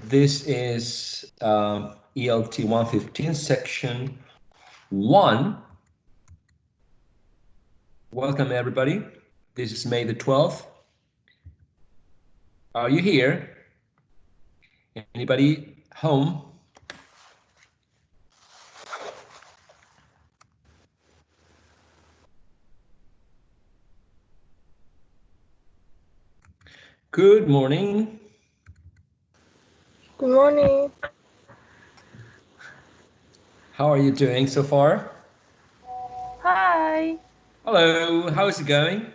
This is ELT115 section 1. Welcome everybody. This is May the 12th. Are you here? Anybody home? Good morning. Good morning. How are you doing so far? Hi. Hello, how is it going?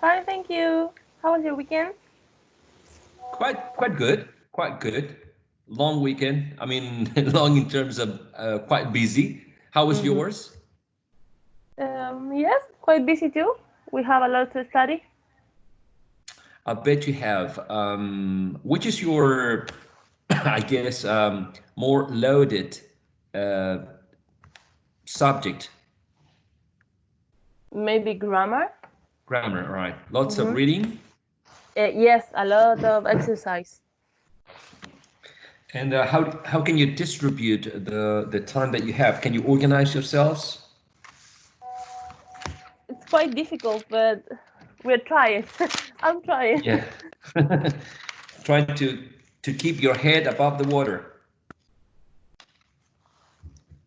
Fine, thank you. How was your weekend? Quite good. Long weekend. I mean, long in terms of quite busy. How was yours? Yes, quite busy too. We have a lot to study. I bet you have. Which is your, I guess, more loaded uh, subject? Maybe grammar. Grammar, right? Lots of reading. Yes, a lot of exercise. And how can you distribute the time that you have? Can you organize yourselves? It's quite difficult, but we're trying. I'm trying. Yeah. Trying to keep your head above the water.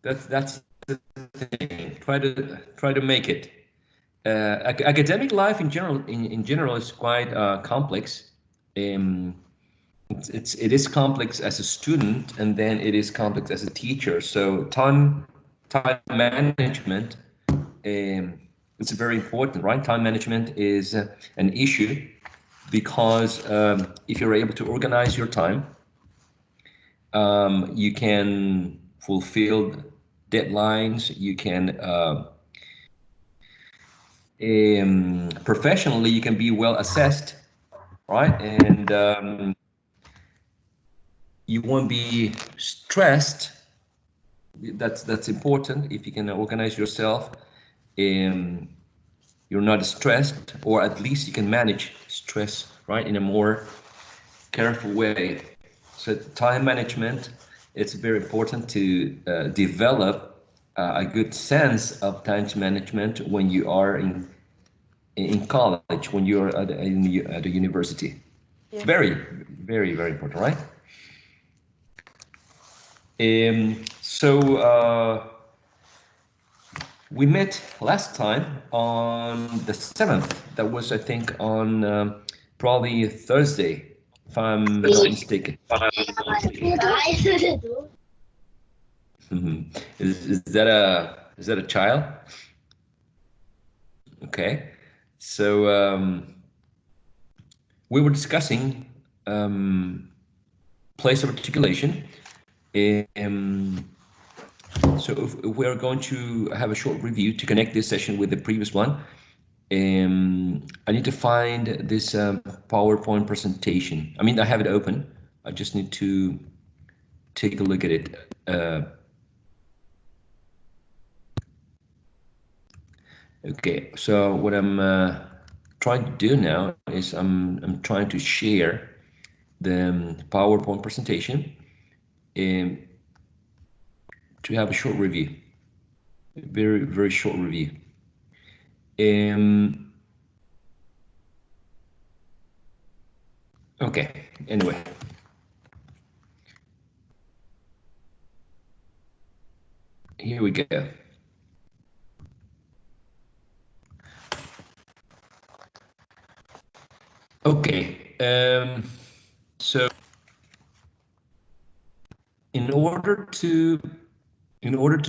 That's the thing. Try to make it. Academic life in general is quite complex. Um, it is complex as a student, and then it is complex as a teacher. So time management it's very important, right? Time management is an issue because if you're able to organize your time, you can fulfill deadlines. You can professionally, you can be well assessed, right? And you won't be stressed. That's important. If you can organize yourself, you're not stressed, or at least you can manage stress, right, in a more careful way. So time management, it's very important to develop a good sense of time management when you are in college, when you're at a university. Yeah. Very important, right? So we met last time on the 7th. That was, I think, on probably Thursday, if I'm not mistaken. Is that a child? Okay. So we were discussing place of articulation. So if we're going to have a short review to connect this session with the previous one, I need to find this PowerPoint presentation. I mean, I have it open. I just need to take a look at it. Okay, so what I'm trying to do now is I'm trying to share the PowerPoint presentation to have a short review, a very short review. Okay, anyway. Here we go. Okay, so in order to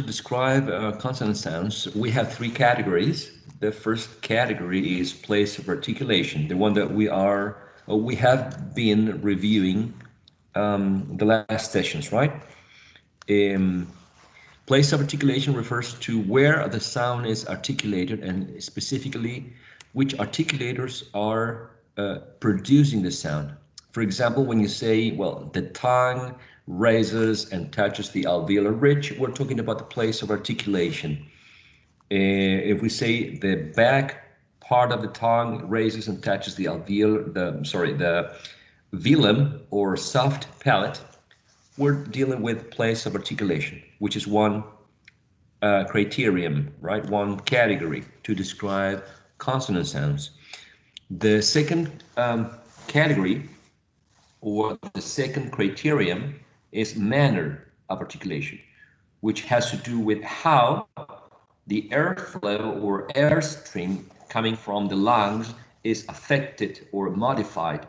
describe consonant sounds, we have three categories. The first category is place of articulation, the one that we have been reviewing the last sessions, right? Place of articulation refers to where the sound is articulated, and specifically which articulators are producing the sound. For example, when you say, well, the tongue raises and touches the alveolar ridge, we're talking about the place of articulation. If we say the back part of the tongue raises and touches the velum or soft palate, we're dealing with place of articulation, which is one criterion, right? One category to describe consonant sounds. The second category or the second criterion is manner of articulation, which has to do with how the airflow or airstream coming from the lungs is affected or modified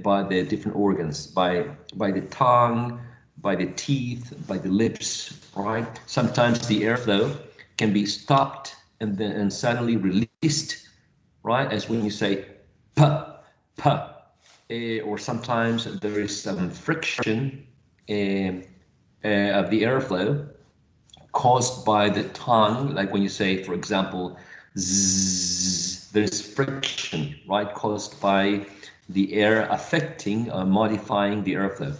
by the different organs, by the tongue, by the teeth, by the lips, right? Sometimes the airflow can be stopped and suddenly released, right? As when you say p, p, or sometimes there is some friction of the airflow caused by the tongue, like when you say, for example, zzz, there's friction, right, caused by the air affecting or modifying the airflow.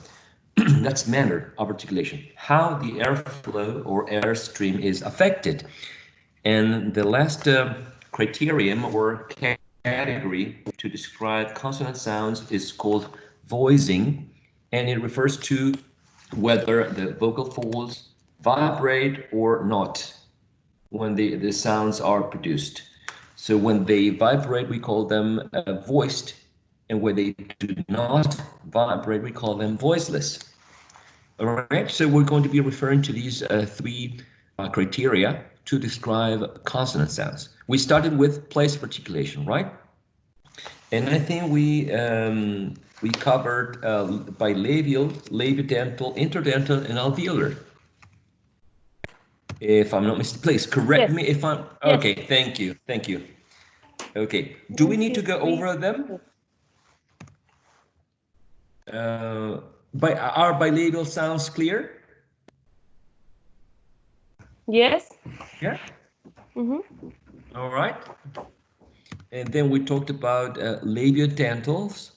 That's manner of articulation, how the airflow or airstream is affected. And the last criterion or category to describe consonant sounds is called voicing, and it refers to whether the vocal folds vibrate or not when the sounds are produced. So when they vibrate, we call them voiced, and when they do not vibrate, we call them voiceless. All right, so we're going to be referring to these three criteria to describe consonant sounds. We started with place of articulation, right? And I think we covered bilabial, labiodental, interdental, and alveolar. If I'm not mistaken, please correct Yes. me if I'm Yes. okay. Thank you, thank you. Okay, do we need to go over them? Are bilabial sounds clear? Yes. Yeah. Mm-hmm. All right. And then we talked about labiodentals,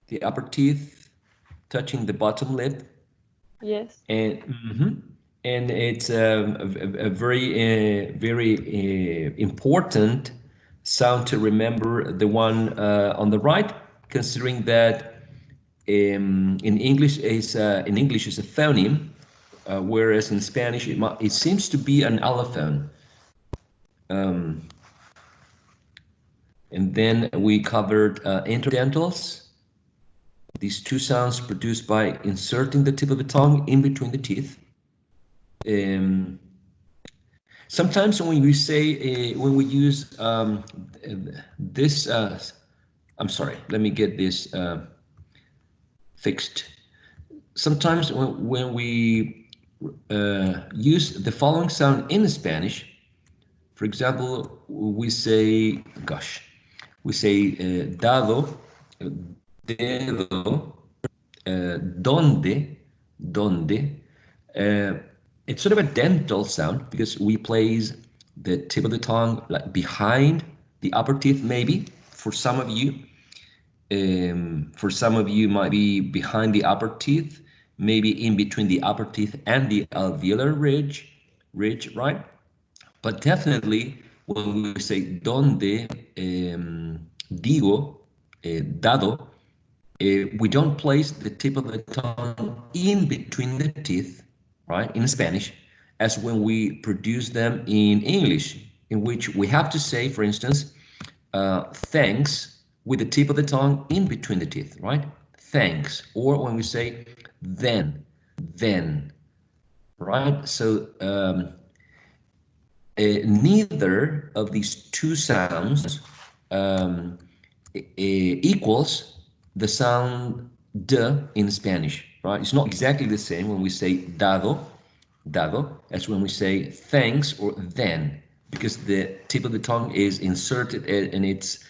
the upper teeth touching the bottom lip, Yes. and it's a very important sound to remember. The one on the right, considering that in English is a phoneme, whereas in Spanish it seems to be an allophone. And then we covered interdentals. These two sounds produced by inserting the tip of the tongue in between the teeth. Sometimes when we say, when we use this, I'm sorry, let me get this fixed. Sometimes when we use the following sound in Spanish, for example, we say, gosh, we say dado, dedo, donde. Uh, it's sort of a dental sound because we place the tip of the tongue like behind the upper teeth, maybe for some of you. For some of you might be behind the upper teeth, maybe in between the upper teeth and the alveolar ridge, right? But definitely when we say donde, digo, dado, we don't place the tip of the tongue in between the teeth, right, in Spanish, as when we produce them in English, in which we have to say, for instance, thanks with the tip of the tongue in between the teeth, right? Thanks. Or when we say then, right? So neither of these two sounds equals the sound de in Spanish, right? It's not exactly the same when we say dado, as when we say thanks or then, because the tip of the tongue is inserted and it's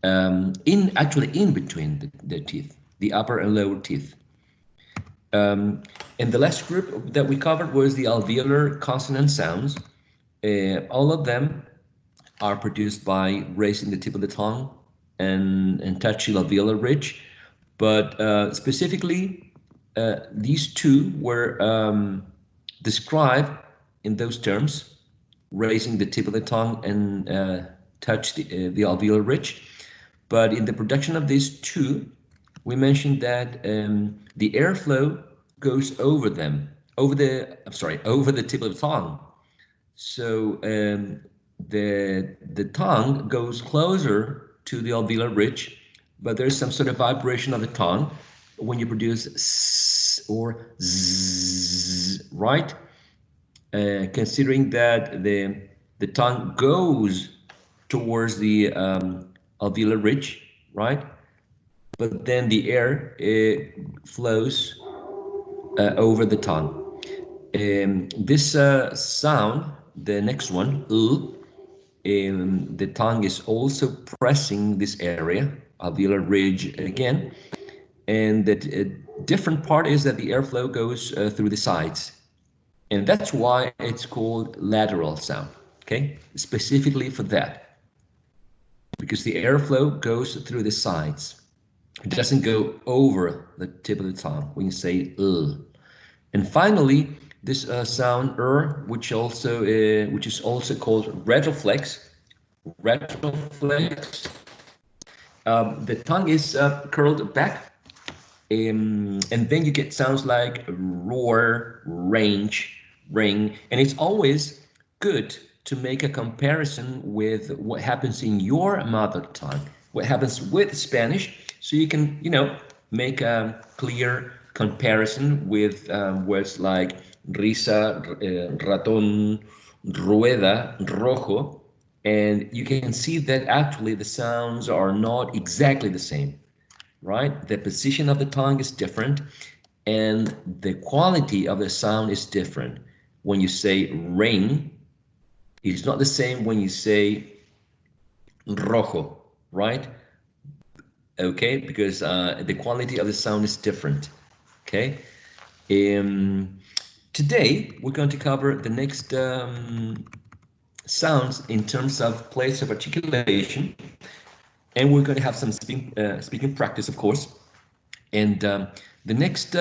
actually in between the teeth, the upper and lower teeth. And the last group that we covered was the alveolar consonant sounds. All of them are produced by raising the tip of the tongue and touching alveolar ridge. But specifically, these two were described in those terms, raising the tip of the tongue and touch the alveolar ridge. But in the production of these two, we mentioned that the airflow goes over them, over the tip of the tongue. So the tongue goes closer to the alveolar ridge, but there's some sort of vibration of the tongue when you produce s or z, right? Considering that the tongue goes towards the alveolar ridge, right? But then the air flows over the tongue. This sound, the next one, the tongue is also pressing this area, alveolar ridge again, and the different part is that the airflow goes through the sides, and that's why it's called lateral sound, okay? Specifically for that, because the airflow goes through the sides. It doesn't go over the tip of the tongue when you say And finally, this sound which is also called retroflex. Retroflex. The tongue is curled back, and then you get sounds like roar, range, ring, and it's always good to make a comparison with what happens in your mother tongue, what happens with Spanish, so you can, make a clear comparison with words like risa, ratón, rueda, rojo, and you can see that actually the sounds are not exactly the same, right? The position of the tongue is different, and the quality of the sound is different. When you say rain, it's not the same when you say rojo, right? Okay, because the quality of the sound is different. Okay. Today we're going to cover the next sounds in terms of place of articulation, and we're going to have some speaking practice, of course. And the next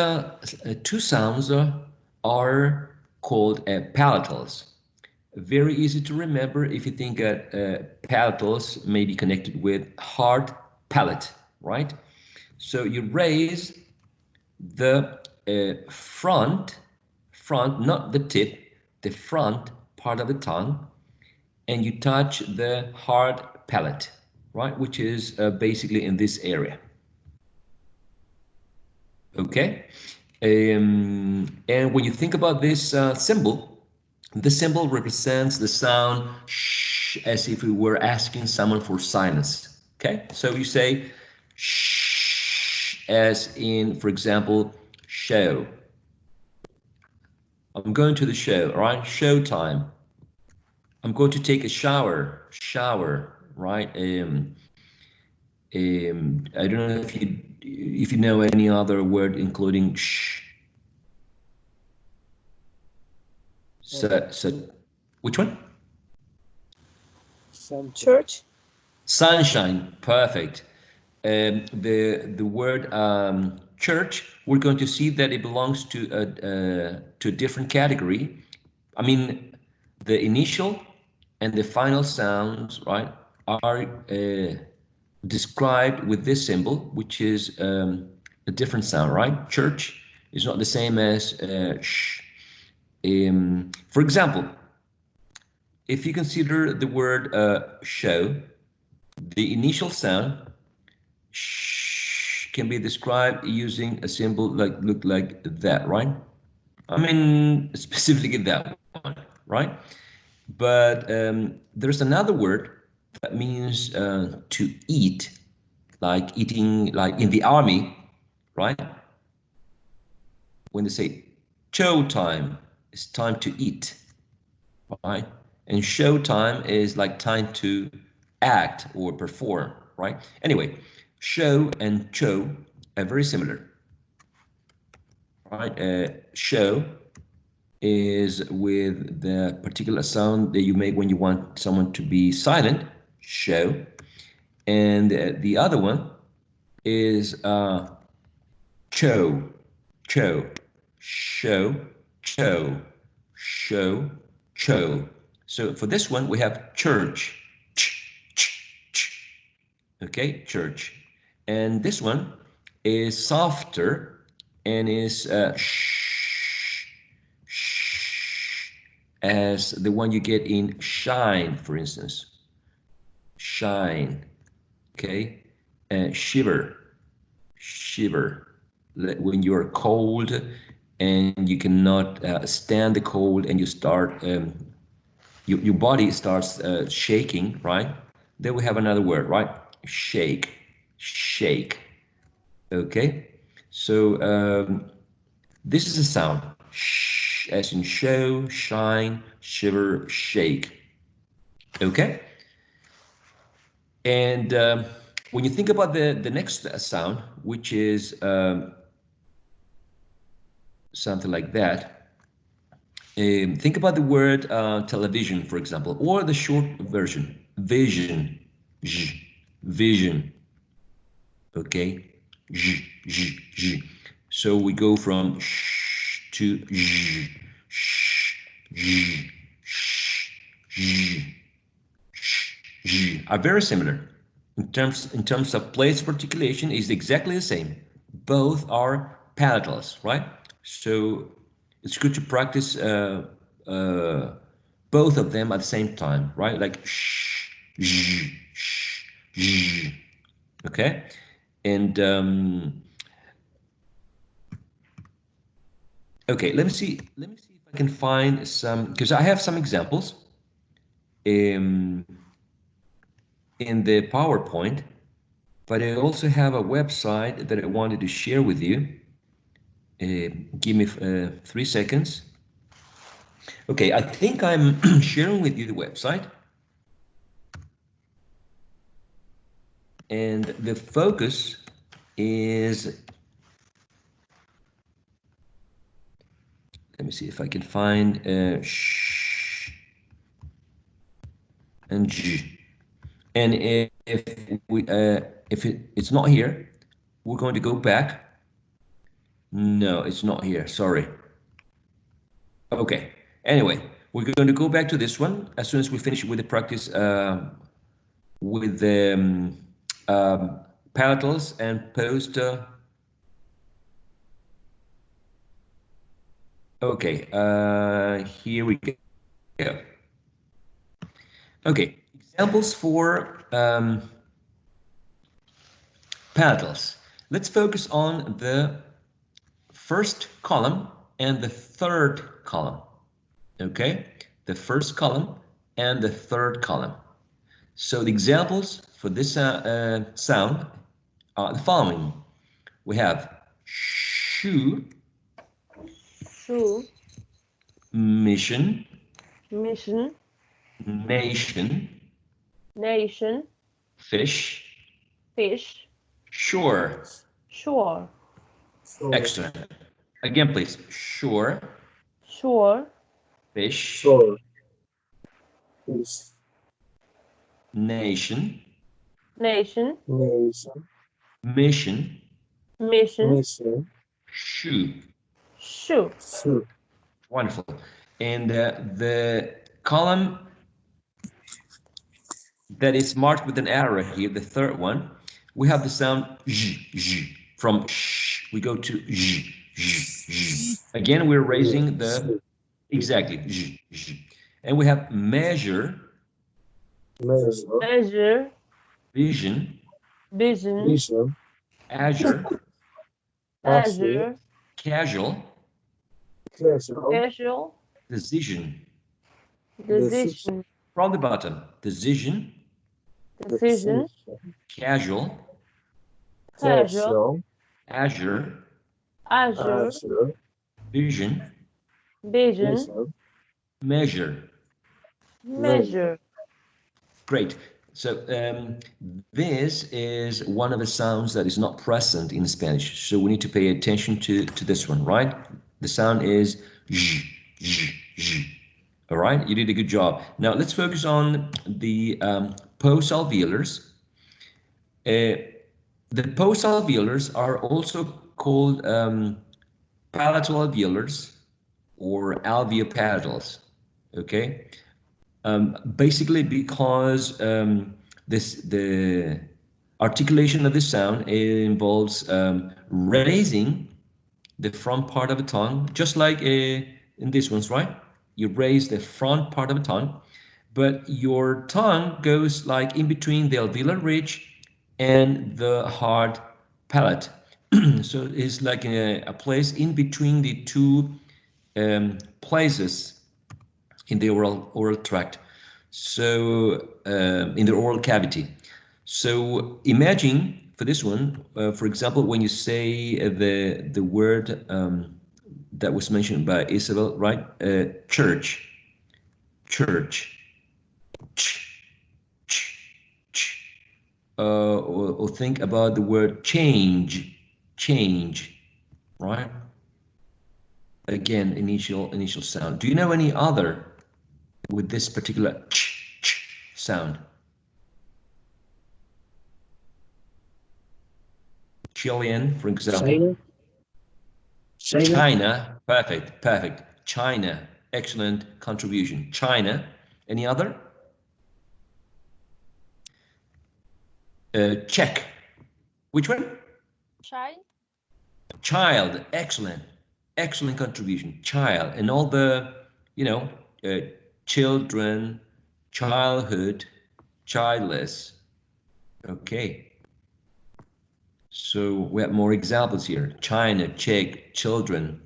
two sounds are called palatals. Very easy to remember if you think palatals may be connected with hard palate, right? So you raise the front, not the tip, the front part of the tongue, and you touch the hard palate, right? Which is basically in this area. Okay, and when you think about this symbol, the symbol represents the sound sh, as if we were asking someone for silence. Okay, so you say sh, as in, for example, show. I'm going to the show, all right? Show time. I'm going to take a shower, right? I don't know if you know any other word including sh. So which one? Church. Sunshine, perfect. The word church, we're going to see that it belongs to a different category. I mean, the initial and the final sounds, right, are described with this symbol, which is a different sound, right? Church is not the same as sh. For example, if you consider the word show, the initial sound sh can be described using a symbol look like that, right? I mean, specifically that one, right? But there's another word that means to eat, like eating, like in the army, right? When they say show time, it's time to eat, right? And show time is like time to act or perform, right? Anyway, show and show are very similar, right? Show is with the particular sound that you make when you want someone to be silent, show, and the other one is cho, cho, show, cho, show, cho. So for this one, we have church, ch, ch, ch. Okay, church. And this one is softer and is shh, as the one you get in shine, for instance. Shine. Okay, shiver, shiver. When you're cold and you cannot stand the cold and you start, your body starts shaking, right? Then we have another word, right? Shake, shake. Okay, so this is a sound. Shh, as in show, shine, shiver, shake. Okay, and when you think about the next sound, which is something like that, think about the word television, for example, or the short version, vision, vision. Okay, so we go from sh to sh, are very similar. In terms of place of articulation is exactly the same. Both are palatals, right? So it's good to practice uh, both of them at the same time, right? Like okay? And okay, let me see if I can find some, because I have some examples in the PowerPoint, but I also have a website that I wanted to share with you. Give me 3 seconds. Okay, I think I'm sharing with you the website. And the focus is, let me see if I can find sh and j. And if it's not here, we're going to go back. No, it's not here. Sorry. Okay. Anyway, we're going to go back to this one as soon as we finish with the practice with the palatals and post. Okay. Here we go. Okay. Examples for palatals. Let's focus on the first column and the third column. Okay, the first column and the third column. So the examples for this sound are the following. We have shoe, Shoe. mission, Mission. nation, Nation. fish, Fish. shore. Shore. Excellent. Again, please. Shore, Shore. fish, Fish. nation, Nation. mission, Mission. shoe. Shoe. Wonderful. And the column that is marked with an arrow here, the third one, we have the sound z. From sh, we go to z. Again, we're raising the, exactly, z. And we have measure, Measure. vision, Vision. azure, Azure. casual, Casual. decision. Decision. From the bottom, decision, Decision. casual, Casual. azure, Azure. vision, Vision. measure. Measure. Great. So this is one of the sounds that is not present in Spanish. So we need to pay attention to this one, right? The sound is z, z, z. All right, you did a good job. Now let's focus on the post-alveolars. The post-alveolars are also called palatal alveolars or alveopalatals. Okay, basically because articulation of the sound involves raising the front part of the tongue, just like in these ones, right? You raise the front part of the tongue, but your tongue goes like in between the alveolar ridge and the hard palate. So it's like a place in between the two places in the oral tract. So in the oral cavity. So imagine for this one, for example, when you say the word that was mentioned by Isabel, right? Church, church, ch, ch, ch. Or think about the word change, change, right? Again, initial sound. Do you know any other with this particular ch, ch sound? Chilean, for example. China, perfect, perfect. China, excellent contribution. China, any other? Czech, which one? Child. Child, excellent, excellent contribution. Child, and all the, you know, children, childhood, childless. Okay. So we have more examples here. China, Czech, children.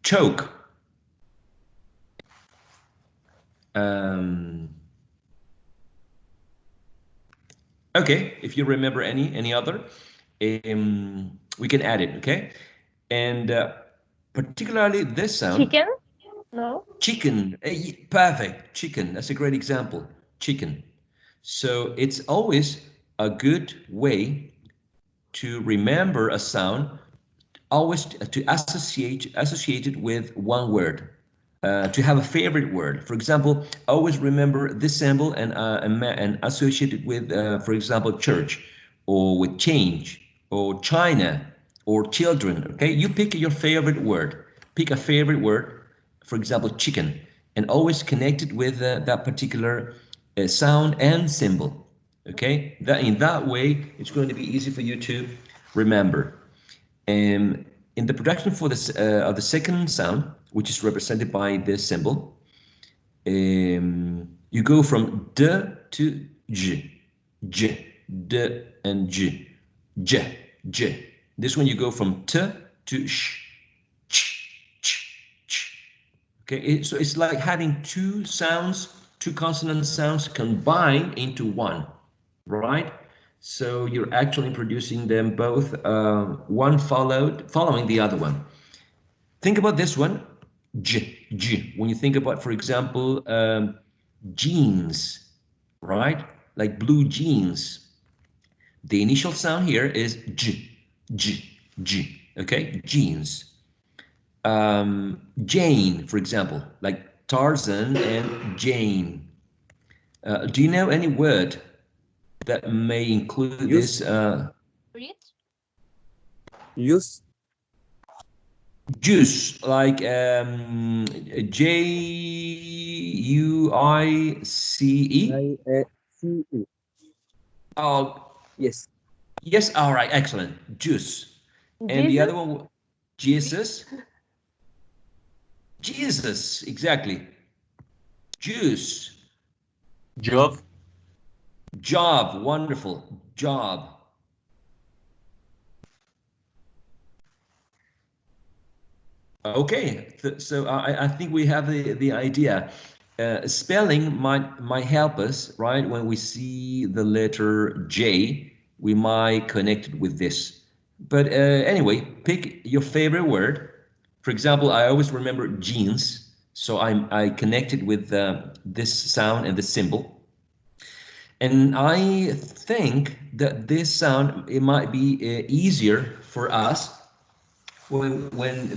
Choke. Okay, if you remember any other, we can add it, okay? And particularly this sound. Chicken? No. Chicken, perfect, chicken, that's a great example, chicken. So it's always a good way to remember a sound, always to associate it with one word. To have a favorite word. For example, always remember this symbol and associate it with, for example, church, or with change, or China, or children. Okay, you pick your favorite word. Pick a favorite word, for example, chicken, and always connect it with that particular sound and symbol. Okay, that in that way, it's going to be easy for you to remember. In the production for this of the second sound, which is represented by this symbol, you go from d to j, j, d, and j, j, j. This one you go from t to sh, ch, ch, ch. Okay, so it's like having two sounds, two consonant sounds combined into one, right? So you're actually producing them both, one following the other one. Think about this one, j, j. When you think about, for example, jeans, right? Like blue jeans. The initial sound here is j, j, j. Okay, jeans. Jane, for example, like Tarzan and Jane. Do you know any word that may include this? Use. Juice, like Juice. C-E. Oh, Yes. yes. All right, excellent. Juice. And the other one, Jesus. Jesus, exactly. Juice. Job. Job, wonderful. Job. Okay, so I think we have the idea. Spelling might help us, right? When we see the letter J, we might connect it with this. But anyway, pick your favorite word. For example, I always remember jeans, so I connected with this sound and this symbol. And I think that this sound, it might be easier for us when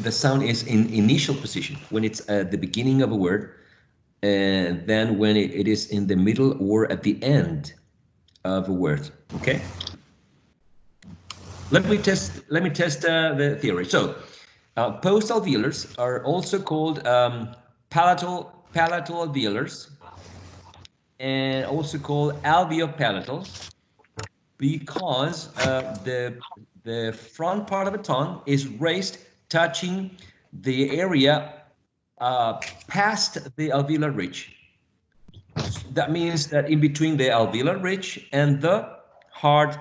the sound is in initial position, when it's at the beginning of a word, and then when it is in the middle or at the end of a word. Okay. Let me test the theory. So, post-alveolars are also called palatal alveolars, and also called alveopalatal. because the front part of the tongue is raised, touching the area past the alveolar ridge. That means that in between the alveolar ridge and the hard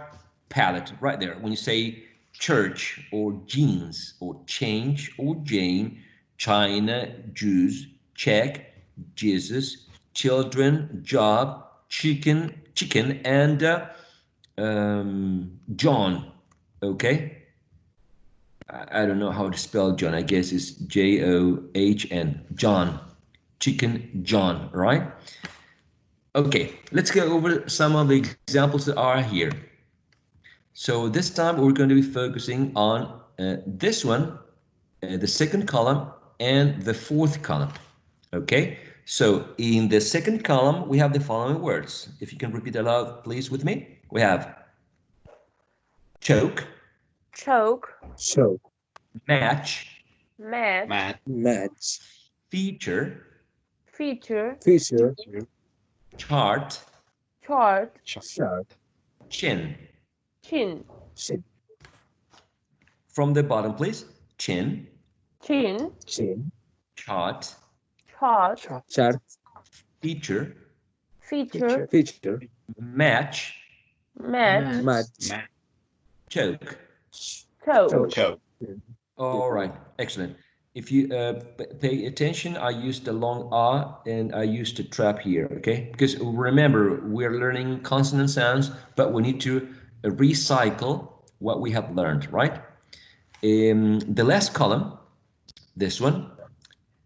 palate, right there. When you say church or jeans or change or Jane, China, Jews, check, Jesus, children, job, chicken, and John. Okay. I don't know how to spell John. I guess it's John. John. Chicken John, right? Okay, let's go over some of the examples that are here. So this time we're going to be focusing on this one, the second column, and the fourth column. Okay, so in the second column, we have the following words. If you can repeat aloud, please, with me. We have choke, choke, choke, match, match, match, feature, feature, feature, chart, chart, chart, chin. chin, chin, From the bottom, please. Chin, chin, chin, chart, chart, chart, feature, feature, feature, match, match, match, choke. choke. All right, excellent. If you pay attention, I used the long ah and I used the trap here, okay? Because remember, we're learning consonant sounds, but we need to recycle what we have learned, right? The last column, this one,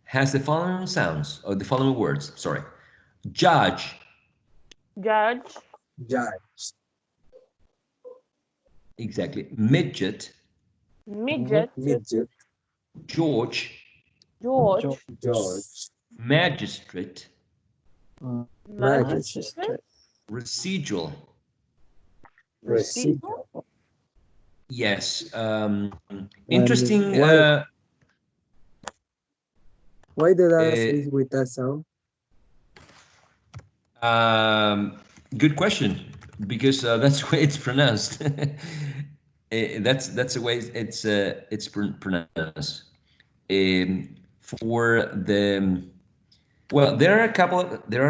has the following sounds, or the following words, sorry. Judge. Judge, judge, Exactly. Midget. midget, midget, George. George, George, Magistrate. magistrate, Residual. residual. Yes. Interesting. Why the last is with that sound? Good question, because that's the way it's pronounced. That's the way it's pronounced. For the well, there are a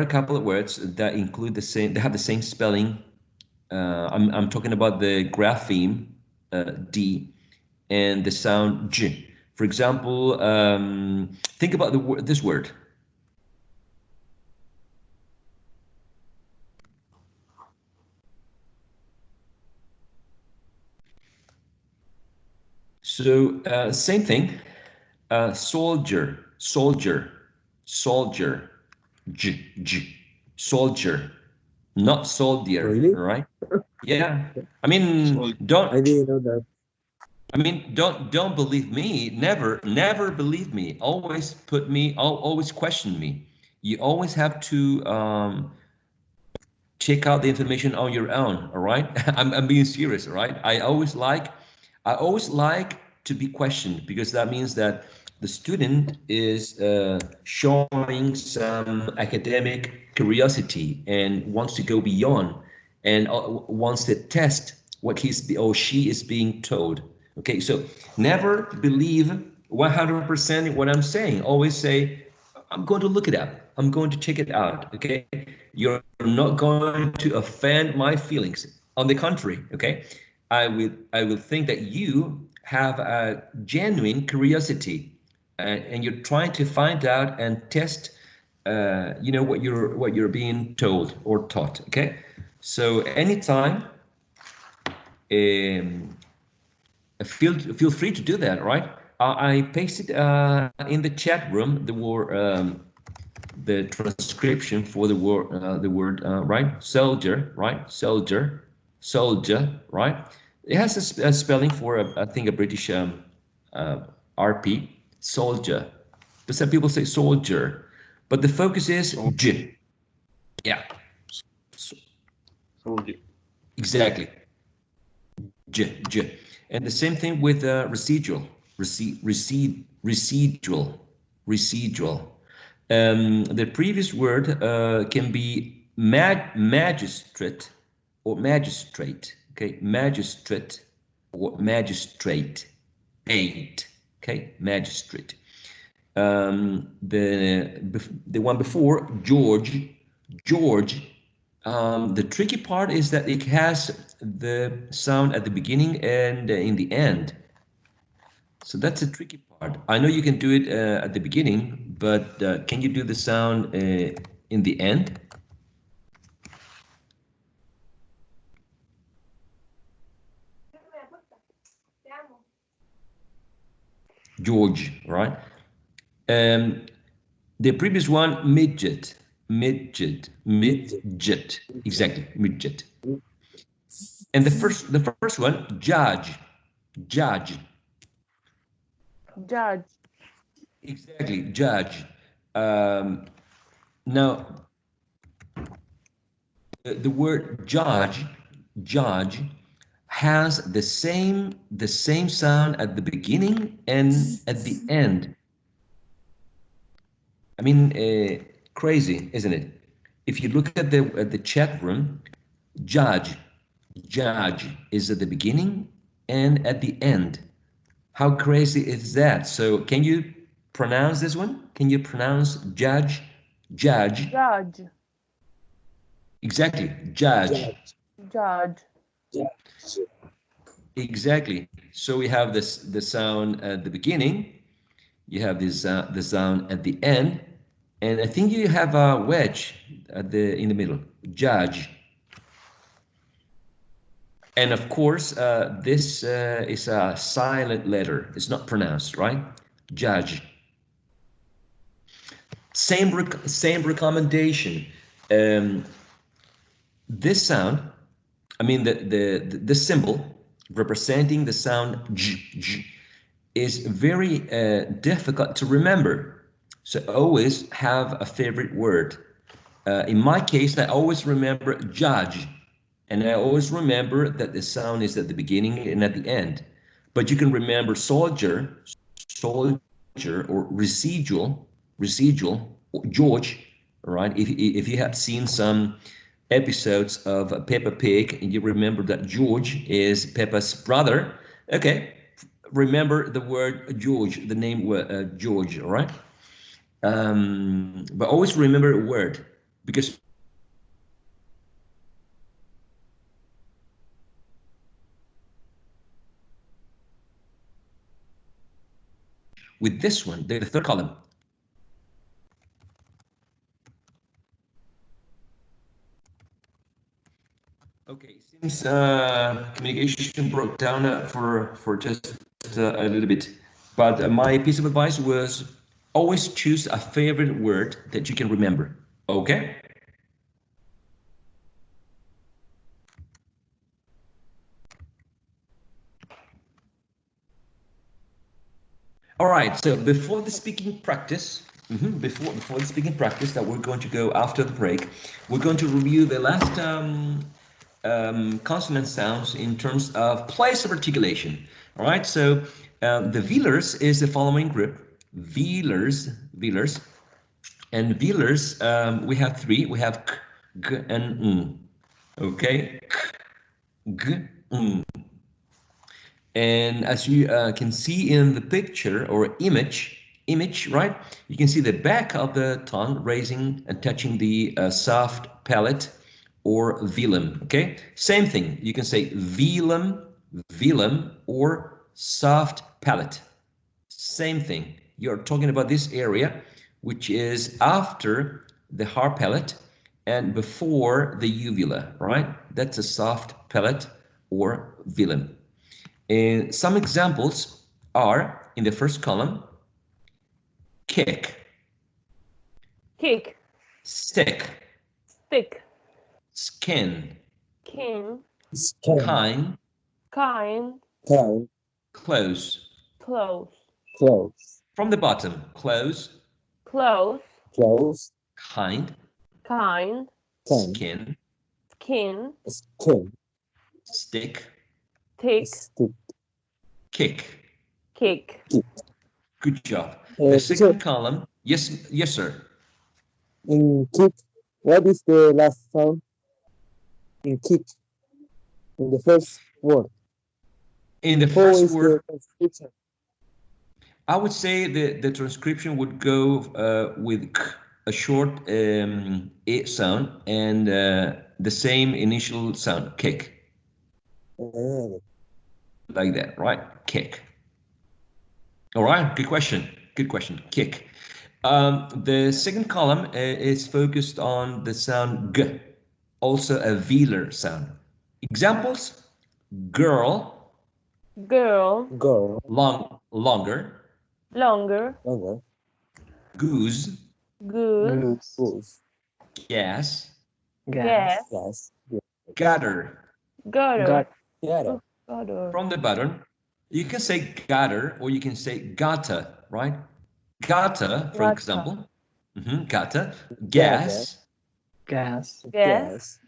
couple of words that include the same. They have the same spelling. I'm talking about the grapheme D and the sound J. For example, think about this word. So same thing, soldier, soldier, not soldier, Really? right? Yeah, I mean, I didn't know that. don't believe me. Never believe me. Always question me. You always have to check out the information on your own. All right, I'm being serious. All right, I always like to be questioned, because that means that the student is showing some academic curiosity and wants to go beyond, and wants to test what he's or she is being told. Okay, so never believe 100% what I'm saying. Always say, I'm going to look it up. I'm going to check it out. Okay. You're not going to offend my feelings. On the contrary, okay. I will think that you have a genuine curiosity, and you're trying to find out and test what you're being told or taught. Okay. So anytime, um, feel free to do that, right? I pasted in the chat room the transcription for the word right, soldier, right, soldier, right. It has a spelling for I think a British uh, RP, soldier, but some people say soldier, but the focus is j. Yeah, exactly. And the same thing with residual, residual. The previous word can be magistrate or magistrate, Okay, magistrate or magistrate. Eight. Okay, magistrate. The one before, George. George. The tricky part is that it has the sound at the beginning and in the end. So that's a tricky part. I know you can do it at the beginning, but can you do the sound in the end? George, right? The previous one, midget, midget, exactly, midget. And the first one, judge, judge. Judge. Exactly, judge. Now, the word judge, judge, has the same sound at the beginning and at the end. I mean, crazy, isn't it? If you look at the chat room, judge, judge is at the beginning and at the end. How crazy is that? So can you pronounce this one? Can you pronounce judge, judge? Judge. Exactly, judge. Judge. Judge. Exactly. So we have the sound at the beginning. You have this the sound at the end, and I think you have a wedge in the middle. Judge. And of course, this is a silent letter. It's not pronounced, right? Judge. Same recommendation. This sound, I mean the symbol representing the sound j, is very difficult to remember. So always have a favorite word. In my case, I always remember judge, and I always remember that the sound is at the beginning and at the end. But you can remember soldier, soldier, or residual, or George, right? If you have seen some episodes of Peppa Pig and you remember that George is Peppa's brother, okay, remember the word George, the name George, all right? But always remember a word, because with this one, the third column. Okay, since communication broke down for just a little bit, but my piece of advice was always choose a favorite word that you can remember. Okay. All right. So before the speaking practice, before the speaking practice that we're going to go after the break, we're going to review the last consonant sounds in terms of place of articulation. All right, so the velars is the following group: velars, and velars. We have three. We have k, g, and n. Okay, k, g, n. And as you can see in the picture or image, right? You can see the back of the tongue raising and touching the soft palate or velum, okay? Same thing, you can say velum, or soft palate. Same thing, you're talking about this area, which is after the hard palate and before the uvula, right? That's a soft palate or velum. And some examples are in the first column: kick, Kick. stick, Stick. skin, Kin. Skin. kind, Kind. Kind. close. Close. Close. From the bottom: close, Close. Close. kind, Kind. Kind. skin, Skin. Skin. stick, Tick. Stick. kick. Kick. Kick. Good job. The Teacher, second column, yes, sir. in kick, what is the last sound? In kick. In the first word. In the Who first is word, the transcription? I would say the transcription would go with k, a short e sound and the same initial sound, kick, Ah, like that, right? Kick. All right, good question. Good question. Kick. The second column is focused on the sound g, also a velar sound. Examples: girl, Girl. girl, longer, Longer. longer, goose, Goose. goose, gas, Gas. gas, gather. Gutter. gather, Gutter. From the button, you can say gather or you can say gata, right? Gata, for Gata. example. Gata, gather, gas, Gas. gas,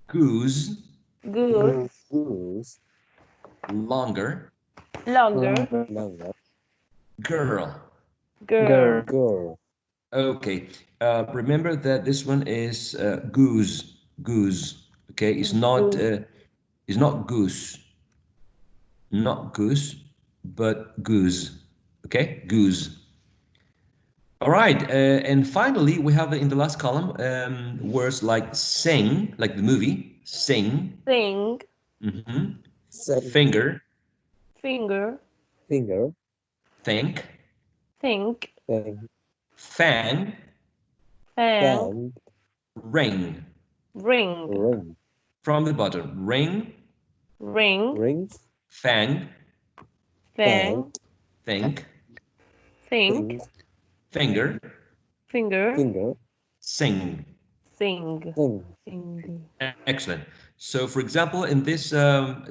goose, Goose. goose, longer, Longer. longer, girl. Girl. girl, Okay, remember that this one is goose, goose. Okay, it's not goose, not goose, but goose. Okay, goose. All right, and finally we have in the last column words like sing, like the movie, sing, Sing. send, finger, Finger. finger, think, Think. thing, fang, Fang. bang, ring. Ring. ring, From the bottom, ring, Ring. ring, fang, Fang. think, Think. thing, finger, Finger. finger, sing. Sing. thing, Sing. Excellent. So, for example, in this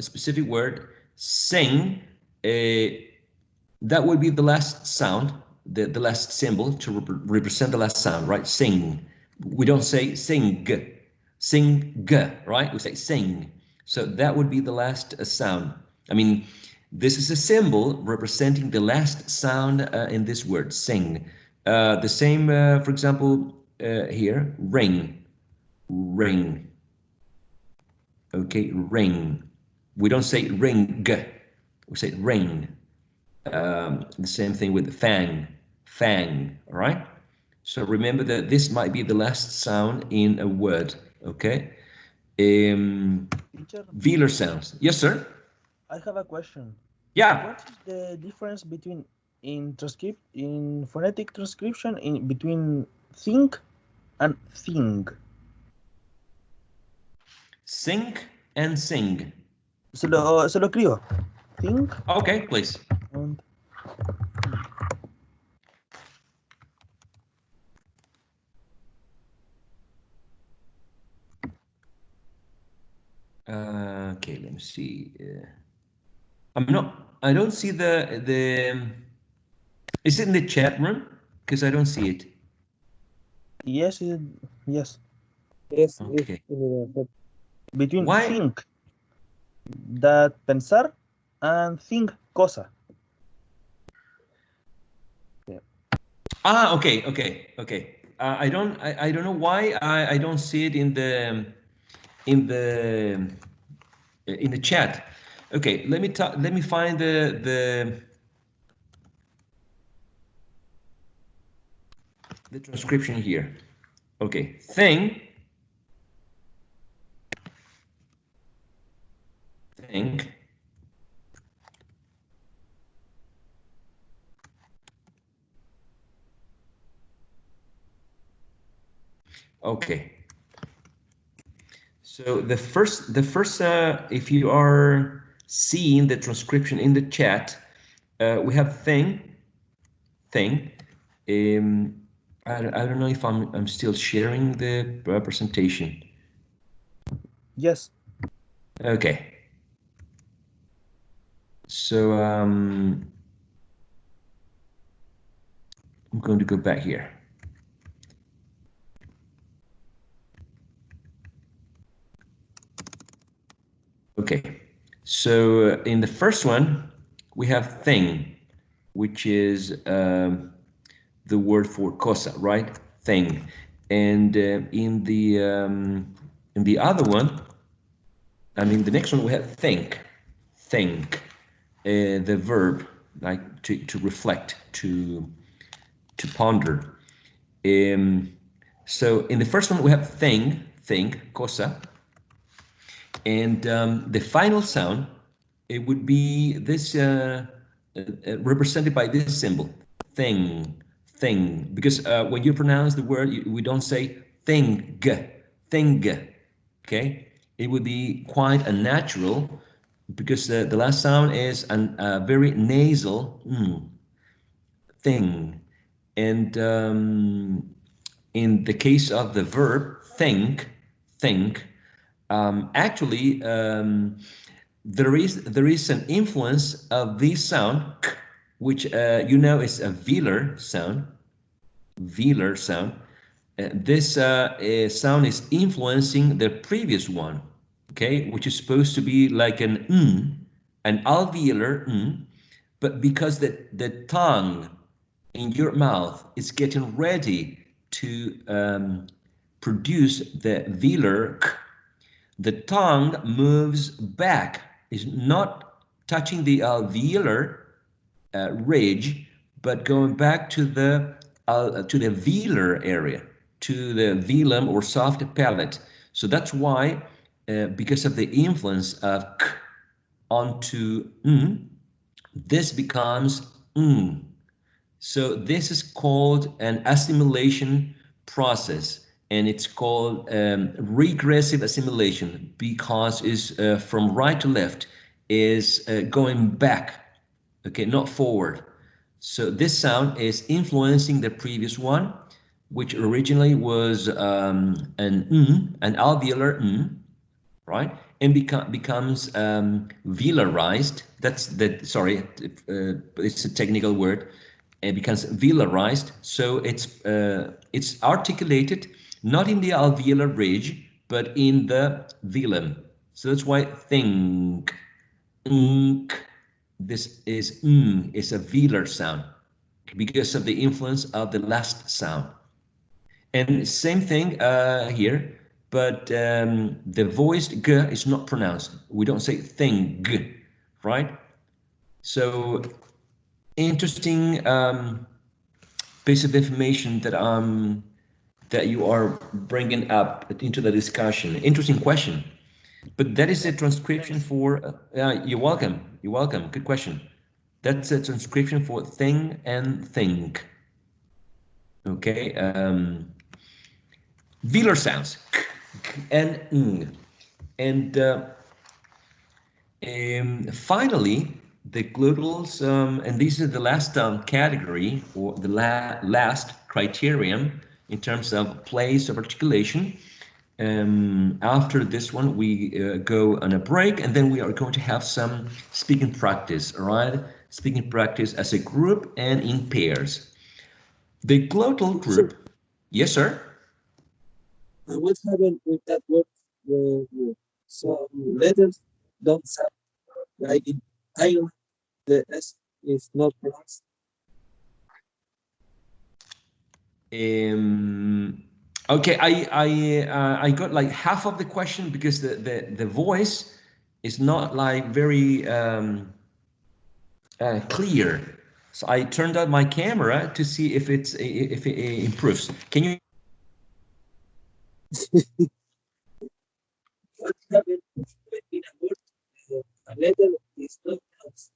specific word, sing, that would be the last sound, the last symbol to represent the last sound, right? Sing. We don't say sing, sing, right? We say sing. So that would be the last sound. I mean, this is a symbol representing the last sound in this word, sing. The same, for example, here, ring, ring. Okay, ring. We don't say ring, we say ring. The same thing with fang, fang, all right? So remember that this might be the last sound in a word, okay? Teacher, Velar sounds. Yes, sir? I have a question. Yeah. What is the difference between in phonetic transcription between think and thing? Sink and sing. Se lo escribo. Think Okay, please. and Okay, let me see. I don't see is it in the chat room? Because I don't see it. yes, yes. yes, Okay. Between Why? think, that pensar, and think cosa. Okay. I don't know why I don't see it in the in the chat. Okay, let me find the transcription here. Okay, think, okay. So the first if you are seeing the transcription in the chat, we have thing. I don't know if I'm still sharing the presentation. Yes. Okay. So I'm going to go back here. Okay. So in the first one, we have thing, which is the word for cosa, right? Thing. And in the other one, I mean, the next one we have think, the verb, like to reflect, to ponder. So in the first one we have think, cosa, and the final sound, it would be this represented by this symbol, thing, because when you pronounce the word, we don't say thing, okay? It would be quite unnatural because the last sound is a very nasal thing. And in the case of the verb think, actually there is an influence of this sound, which you know is a velar sound. This sound is influencing the previous one, okay, which is supposed to be like an alveolar but because the tongue in your mouth is getting ready to produce the velar, the tongue moves back, is not touching the alveolar ridge, but going back to the velar area, to the velum or soft palate. So that's why, because of the influence of k onto this becomes So this is called an assimilation process, and it's called regressive assimilation because it's from right to left, is going back, okay, not forward. So this sound is influencing the previous one, which originally was an alveolar right? And becomes velarized. That's the sorry, it's a technical word. It becomes velarized, so it's articulated not in the alveolar ridge, but in the velum. So that's why think, this is a velar sound because of the influence of the last sound. And same thing here, but the voiced g is not pronounced. We don't say thing, right? So interesting piece of information that you are bringing up into the discussion. Interesting question. But that is a transcription for, you're welcome. You're welcome. Good question. That's a transcription for thing and think. Okay. Velar sounds and finally the glottals, and this is the last category or the last criterion in terms of place of articulation. After this one we go on a break, and then we are going to have some speaking practice, all right? Speaking practice as a group and in pairs. The glottal group. Sir. Yes, sir. What happened with that word when some letters don't sound like in Ireland, the S is not pronounced? Okay, I got like half of the question because the voice is not like very clear. So I turned on my camera to see if it improves. Can you? What happened when in a word a letter is not pronounced?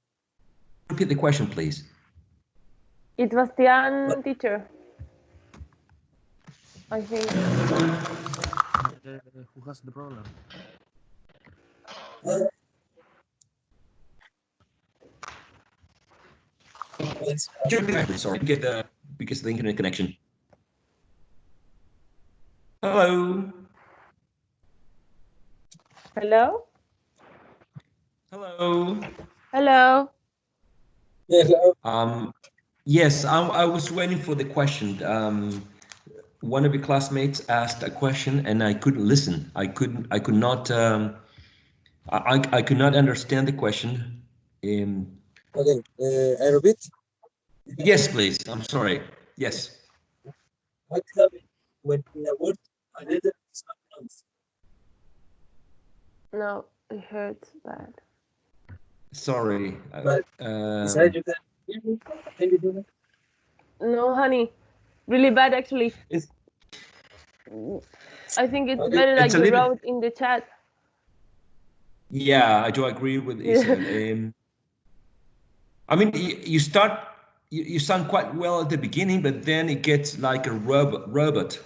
Repeat the question, please. It was the teacher, I think. Who has the problem? Sorry, get the because of the internet connection. Hello. Hello? Hello. Hello? Hello. Yes, I was waiting for the question. One of your classmates asked a question and I couldn't listen. I could not I could not understand the question. Okay, I repeat. Yes, please. I'm sorry. Yes. What happened when in a word a letter is not pronounced? No, It hurts bad. Sorry. But besides, you can hear me? Can you do that? No, honey, really bad actually. It's I think it's okay. better like It's a you little. wrote in the chat. Yeah, I do agree with Isabel. I mean, you start, you sound quite well at the beginning, but then it gets like a robot.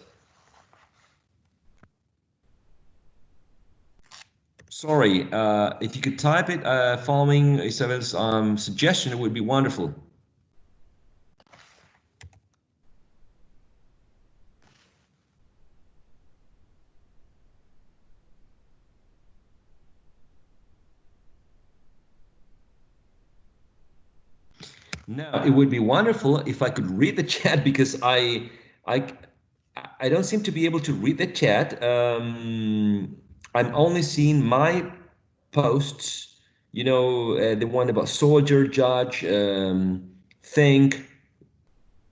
Sorry, if you could type it following Isabel's suggestion, it would be wonderful. No, it would be wonderful if I could read the chat because I don't seem to be able to read the chat. I'm only seeing my posts, you know, the one about soldier, judge, think,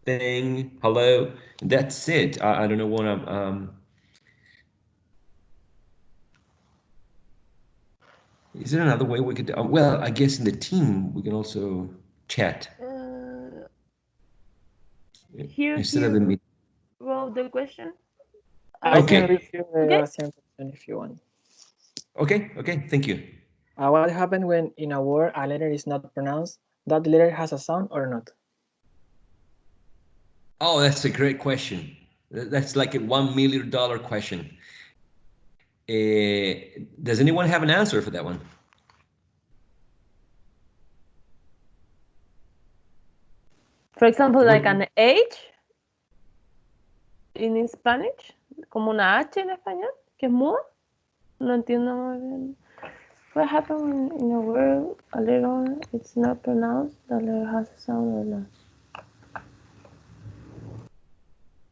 thing, hello. That's it. I don't know what I'm. Is there another way we could? Well, I guess in the team we can also chat Here instead of the meet. wrote the question. I Okay. can read you the Okay. same question if you want. Okay, thank you. What happens when in a word a letter is not pronounced? That letter has a sound or not? Oh, that's a great question. That's like a $1 million question. Does anyone have an answer for that one? For example, like an H in Spanish, como una H en español, que es muda. No entiendo muy bien. What happens when in a word a letter it's not pronounced, the letter has a sound or not?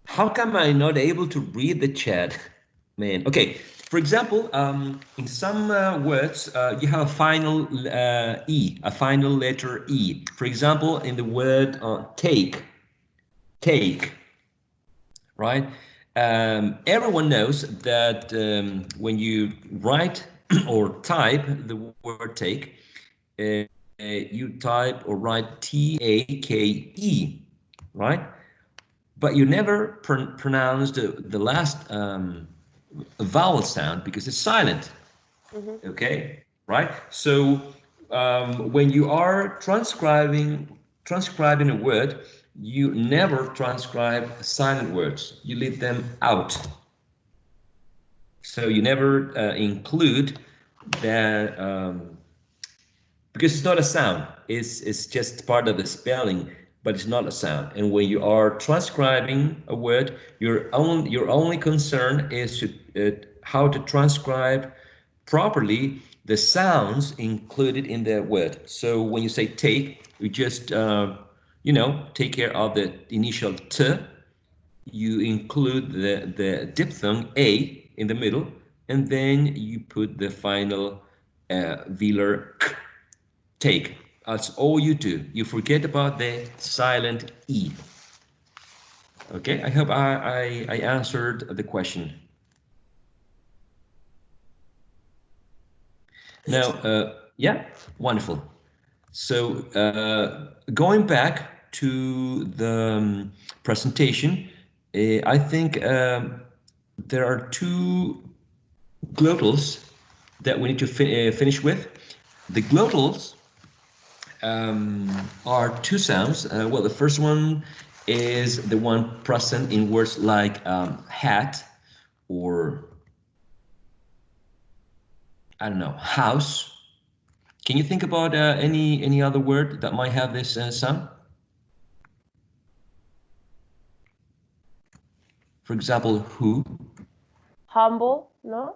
How come I'm not able to read the chat? Man, okay. For example, in some words, you have a final E, a final letter E. For example, in the word take, right? Everyone knows that when you write or type the word take, you type or write T-A-K-E, right? But you never pronounce the last vowel sound because it's silent. Okay, right? So when you are transcribing a word, you never transcribe silent words. You leave them out. So you never include that because it's not a sound. It's just part of the spelling, but it's not a sound. And when you are transcribing a word, your only concern is how to transcribe properly the sounds included in the word. So when you say take, you just take care of the initial t. You include the diphthong a in the middle, and then you put the final velar k. Take. That's all you do. You forget about the silent E. Okay, I hope I answered the question. Now, yeah, wonderful. So going back to the presentation, I think there are two glottals that we need to finish with. The glottals are two sounds. Well, the first one is the one present in words like hat or, I don't know, house. Can you think about any other word that might have this sound? For example, who? Humble, no?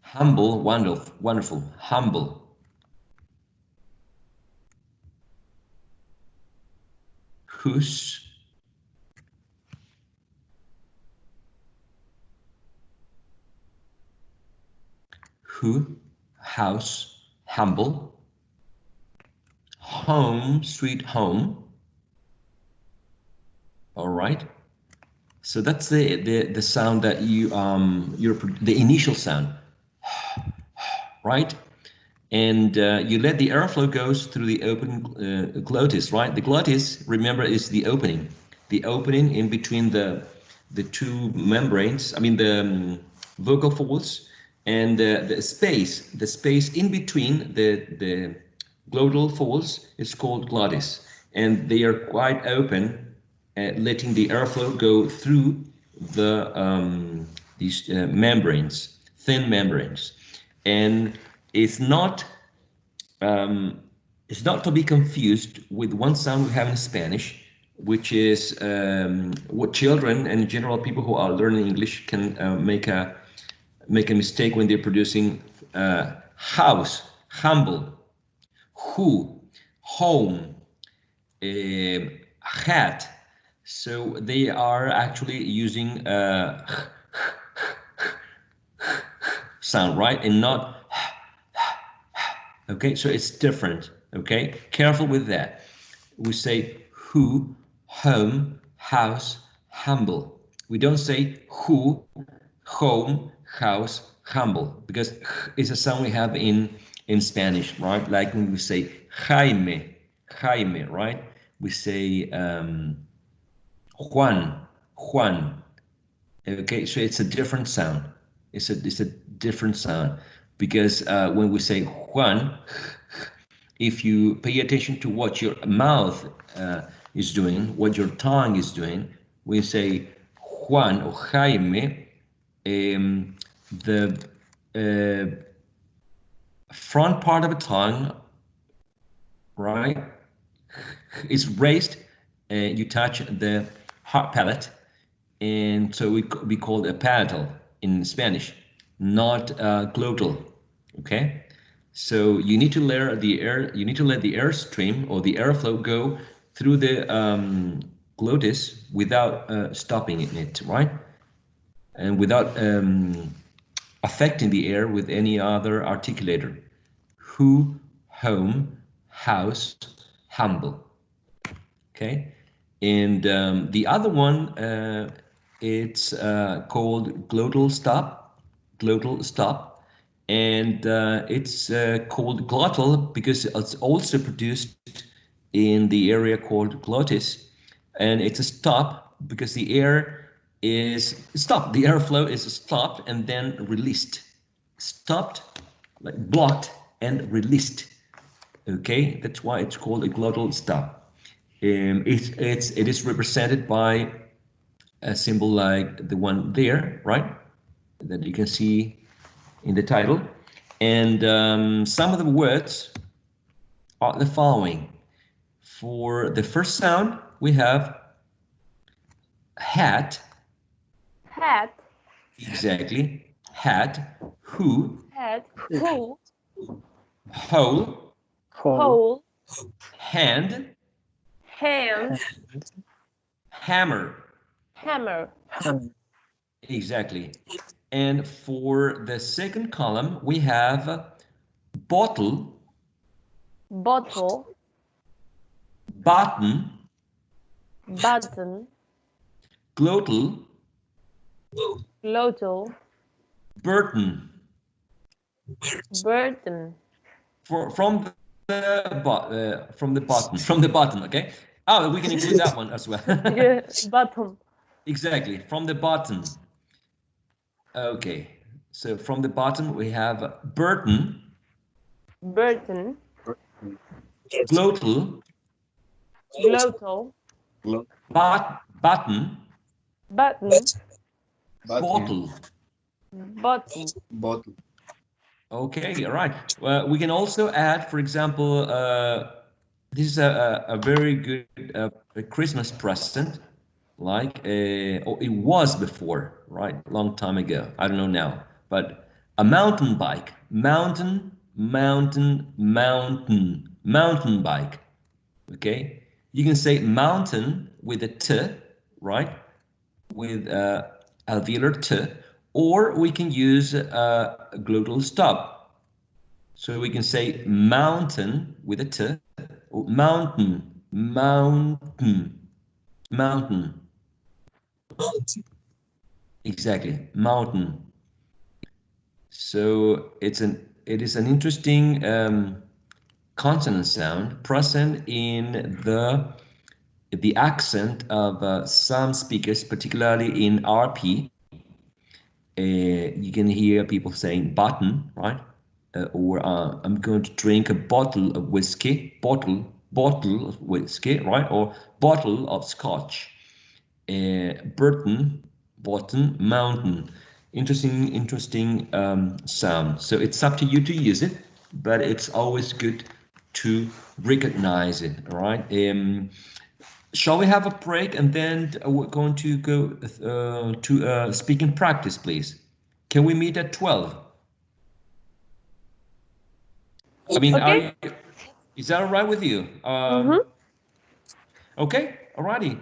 Humble, wonderful, humble. Whose? Who? House, humble. Home, sweet home. All right. So that's the sound that you the initial sound. right? And you let the airflow goes through the open glottis, right? The glottis, remember, is the opening in between the two membranes. I mean the vocal folds, and the space in between the glottal folds is called glottis, and they are quite open, letting the airflow go through the these membranes, thin membranes, and it's not to be confused with one sound we have in Spanish, which is what children and in general people who are learning English can make a mistake when they're producing house, humble, who, home, hat. So they are actually using sound, right, and not. Okay, so it's different. Okay, careful with that. We say who, home, house, humble. We don't say who, home, house, humble, because it's a sound we have in Spanish, right? Like when we say Jaime, right? We say Juan. Okay, so it's a different sound. It's a different sound, because when we say Juan, if you pay attention to what your mouth is doing, what your tongue is doing, we say Juan or Jaime, the front part of the tongue, right, is raised, and you touch the hard palate, and so we call it a palatal in Spanish, not glottal. Okay, so you need to let the airstream or the airflow go through the glottis without stopping it, right? And without affecting the air with any other articulator. Who, home, house, humble. Okay, and the other one, it's called glottal stop, and it's called glottal because it's also produced in the area called glottis, and it's a stop because the air is stopped, the airflow is stopped and then released, stopped, like blocked and released. Okay, that's why it's called a glottal stop. It is represented by a symbol like the one there, right? That you can see in the title. And some of the words are the following. For the first sound, we have hat. Hat. Exactly. Hat. Who. Hat. Who. Hole. Hole. Hand. Hand. Hammer. Hammer. Exactly. And for the second column, we have bottle. Bottle. Button. Button. Glottal. Glottal. Burden. Burden. From the bottom. Okay. Oh, we can include that one as well. Yeah, bottom. Exactly, from the bottom. Okay, so from the bottom we have burden. Burden. Glottal. Glottal. Button. Button. Bottle. Bottle. Okay, all right. Well, we can also add, for example, this is a very good a Christmas present, like oh, it was before, right? Long time ago. I don't know now, but a mountain bike, mountain bike. Okay, you can say mountain with a t, right? With alveolar t, or we can use a glottal stop. So we can say mountain with a t, or mountain. Exactly, mountain. So it's an it is an interesting consonant sound present in the accent of some speakers, particularly in RP. You can hear people saying button, right? Or I'm going to drink a bottle of whiskey, bottle of whiskey, right? Or bottle of scotch. Burton, bottom, mountain. Interesting sound. So it's up to you to use it, but it's always good to recognize it, all right? Shall we have a break and then we're going to go to speaking practice, please? Can we meet at 12? I mean, Okay. is that all right with you? Okay, alrighty.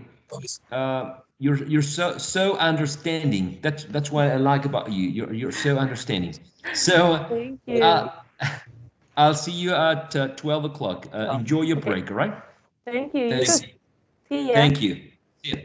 You're so understanding. That's what I like about you. You're so understanding. So Thank you. I'll see you at 12 o'clock. Enjoy your Okay. break, all right? Thank you. You Thank too. you. See ya. Thank you. See ya.